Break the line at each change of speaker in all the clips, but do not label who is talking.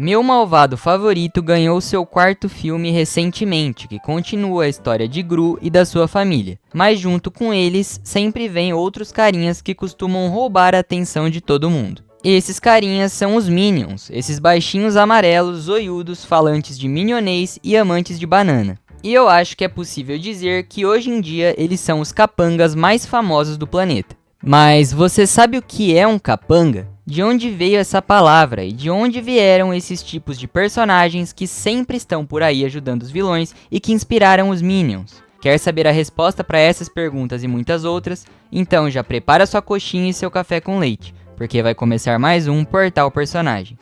Meu malvado favorito ganhou seu quarto filme recentemente, que continua a história de Gru e da sua família. Mas junto com eles, sempre vem outros carinhas que costumam roubar a atenção de todo mundo. Esses carinhas são os Minions, esses baixinhos amarelos, zoiudos, falantes de minionês e amantes de banana. E eu acho que é possível dizer que hoje em dia eles são os capangas mais famosos do planeta. Mas você sabe o que é um capanga? De onde veio essa palavra e de onde vieram esses tipos de personagens que sempre estão por aí ajudando os vilões e que inspiraram os Minions? Quer saber a resposta para essas perguntas e muitas outras? Então já prepara sua coxinha e seu café com leite, porque vai começar mais um Portal Personagem.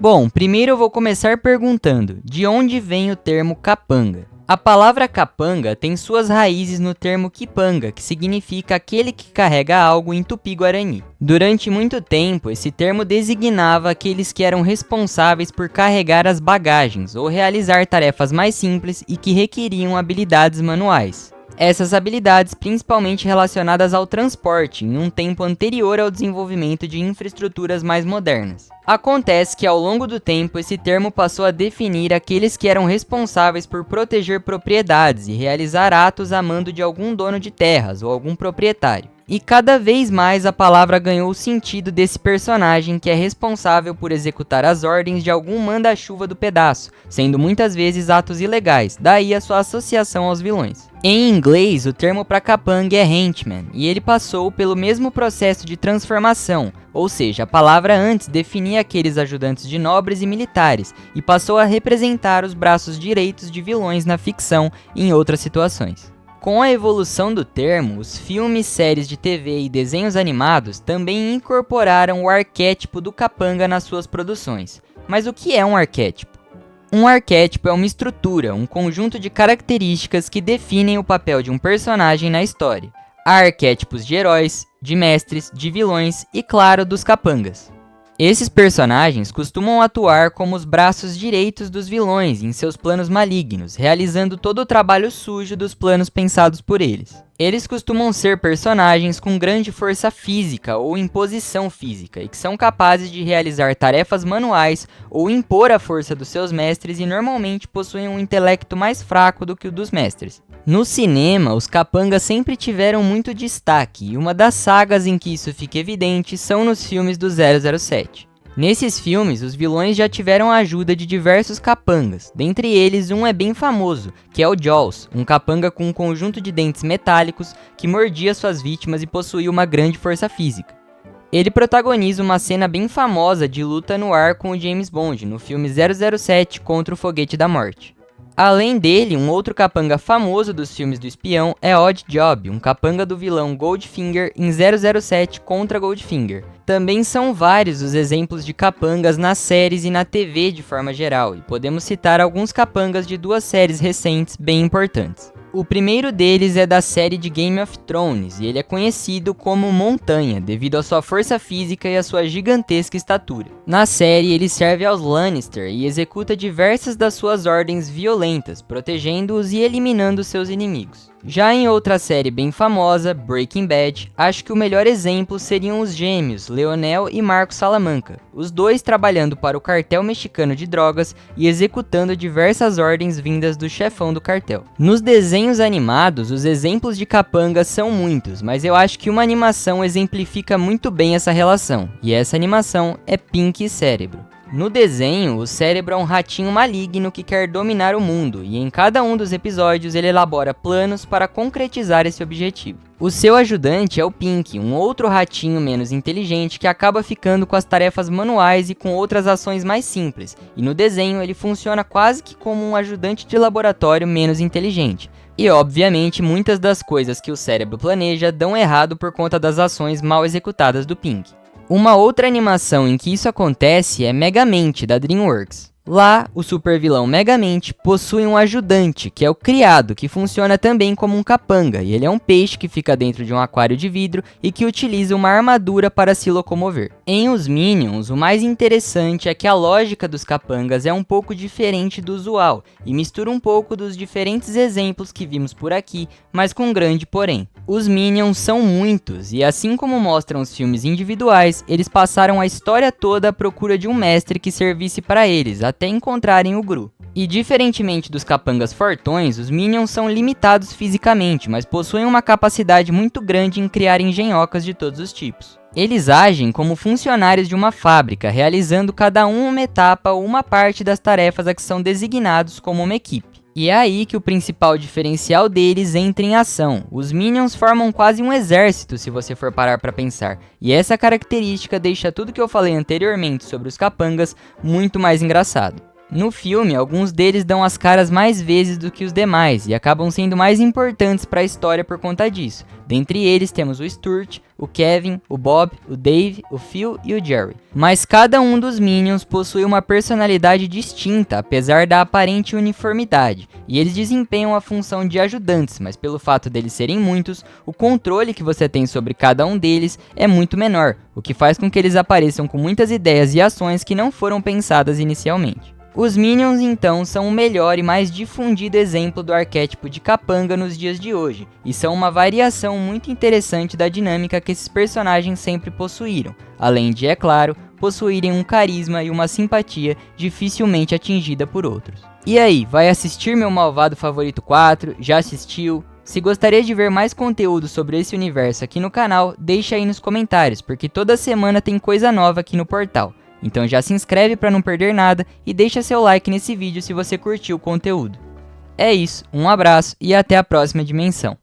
Bom, primeiro eu vou começar perguntando, de onde vem o termo capanga? A palavra capanga tem suas raízes no termo quipanga, que significa aquele que carrega algo em tupi-guarani. Durante muito tempo, esse termo designava aqueles que eram responsáveis por carregar as bagagens ou realizar tarefas mais simples e que requeriam habilidades manuais. Essas habilidades principalmente relacionadas ao transporte, em um tempo anterior ao desenvolvimento de infraestruturas mais modernas. Acontece que ao longo do tempo esse termo passou a definir aqueles que eram responsáveis por proteger propriedades e realizar atos a mando de algum dono de terras ou algum proprietário. E cada vez mais a palavra ganhou o sentido desse personagem que é responsável por executar as ordens de algum manda-chuva do pedaço, sendo muitas vezes atos ilegais, daí a sua associação aos vilões. Em inglês, o termo para capanga é henchman, e ele passou pelo mesmo processo de transformação, ou seja, a palavra antes definia aqueles ajudantes de nobres e militares, e passou a representar os braços direitos de vilões na ficção e em outras situações. Com a evolução do termo, os filmes, séries de TV e desenhos animados também incorporaram o arquétipo do capanga nas suas produções. Mas o que é um arquétipo? Um arquétipo é uma estrutura, um conjunto de características que definem o papel de um personagem na história. Há arquétipos de heróis, de mestres, de vilões e, claro, dos capangas. Esses personagens costumam atuar como os braços direitos dos vilões em seus planos malignos, realizando todo o trabalho sujo dos planos pensados por eles. Eles costumam ser personagens com grande força física ou imposição física e que são capazes de realizar tarefas manuais ou impor a força dos seus mestres e normalmente possuem um intelecto mais fraco do que o dos mestres. No cinema, os capangas sempre tiveram muito destaque e uma das sagas em que isso fica evidente são nos filmes do 007. Nesses filmes, os vilões já tiveram a ajuda de diversos capangas, dentre eles um é bem famoso, que é o Jaws, um capanga com um conjunto de dentes metálicos que mordia suas vítimas e possuía uma grande força física. Ele protagoniza uma cena bem famosa de luta no ar com o James Bond, no filme 007 Contra o Foguete da Morte. Além dele, um outro capanga famoso dos filmes do espião é Odd Job, um capanga do vilão Goldfinger em 007 Contra Goldfinger. Também são vários os exemplos de capangas nas séries e na TV de forma geral, e podemos citar alguns capangas de duas séries recentes bem importantes. O primeiro deles é da série de Game of Thrones, e ele é conhecido como Montanha, devido à sua força física e à sua gigantesca estatura. Na série, ele serve aos Lannister e executa diversas das suas ordens violentas, protegendo-os e eliminando seus inimigos. Já em outra série bem famosa, Breaking Bad, acho que o melhor exemplo seriam os gêmeos, Leonel e Marco Salamanca, os dois trabalhando para o cartel mexicano de drogas e executando diversas ordens vindas do chefão do cartel. Nos desenhos animados, os exemplos de capangas são muitos, mas eu acho que uma animação exemplifica muito bem essa relação, e essa animação é Pink e Cérebro. No desenho, o Cérebro é um ratinho maligno que quer dominar o mundo, e em cada um dos episódios ele elabora planos para concretizar esse objetivo. O seu ajudante é o Pink, um outro ratinho menos inteligente que acaba ficando com as tarefas manuais e com outras ações mais simples, e no desenho ele funciona quase que como um ajudante de laboratório menos inteligente. E obviamente muitas das coisas que o Cérebro planeja dão errado por conta das ações mal executadas do Pink. Uma outra animação em que isso acontece é Megamente, da DreamWorks. Lá, o supervilão Megamente possui um ajudante, que é o Criado, que funciona também como um capanga, e ele é um peixe que fica dentro de um aquário de vidro e que utiliza uma armadura para se locomover. Em Os Minions, o mais interessante é que a lógica dos capangas é um pouco diferente do usual, e mistura um pouco dos diferentes exemplos que vimos por aqui, mas com um grande porém. Os Minions são muitos, e assim como mostram os filmes individuais, eles passaram a história toda à procura de um mestre que servisse para eles, até encontrarem o Gru. E diferentemente dos capangas fortões, os Minions são limitados fisicamente, mas possuem uma capacidade muito grande em criar engenhocas de todos os tipos. Eles agem como funcionários de uma fábrica, realizando cada um uma etapa ou uma parte das tarefas a que são designados como uma equipe. E é aí que o principal diferencial deles entra em ação. Os Minions formam quase um exército, se você for parar para pensar. E essa característica deixa tudo que eu falei anteriormente sobre os capangas muito mais engraçado. No filme, alguns deles dão as caras mais vezes do que os demais e acabam sendo mais importantes para a história por conta disso. Dentre eles temos o Stuart, o Kevin, o Bob, o Dave, o Phil e o Jerry. Mas cada um dos Minions possui uma personalidade distinta, apesar da aparente uniformidade, e eles desempenham a função de ajudantes, mas pelo fato deles serem muitos, o controle que você tem sobre cada um deles é muito menor, o que faz com que eles apareçam com muitas ideias e ações que não foram pensadas inicialmente. Os Minions, então, são o melhor e mais difundido exemplo do arquétipo de capanga nos dias de hoje, e são uma variação muito interessante da dinâmica que esses personagens sempre possuíram, além de, é claro, possuírem um carisma e uma simpatia dificilmente atingida por outros. E aí, vai assistir meu Malvado Favorito 4? Já assistiu? Se gostaria de ver mais conteúdo sobre esse universo aqui no canal, deixa aí nos comentários, porque toda semana tem coisa nova aqui no portal. Então já se inscreve para não perder nada e deixa seu like nesse vídeo se você curtiu o conteúdo. É isso, um abraço e até a próxima dimensão.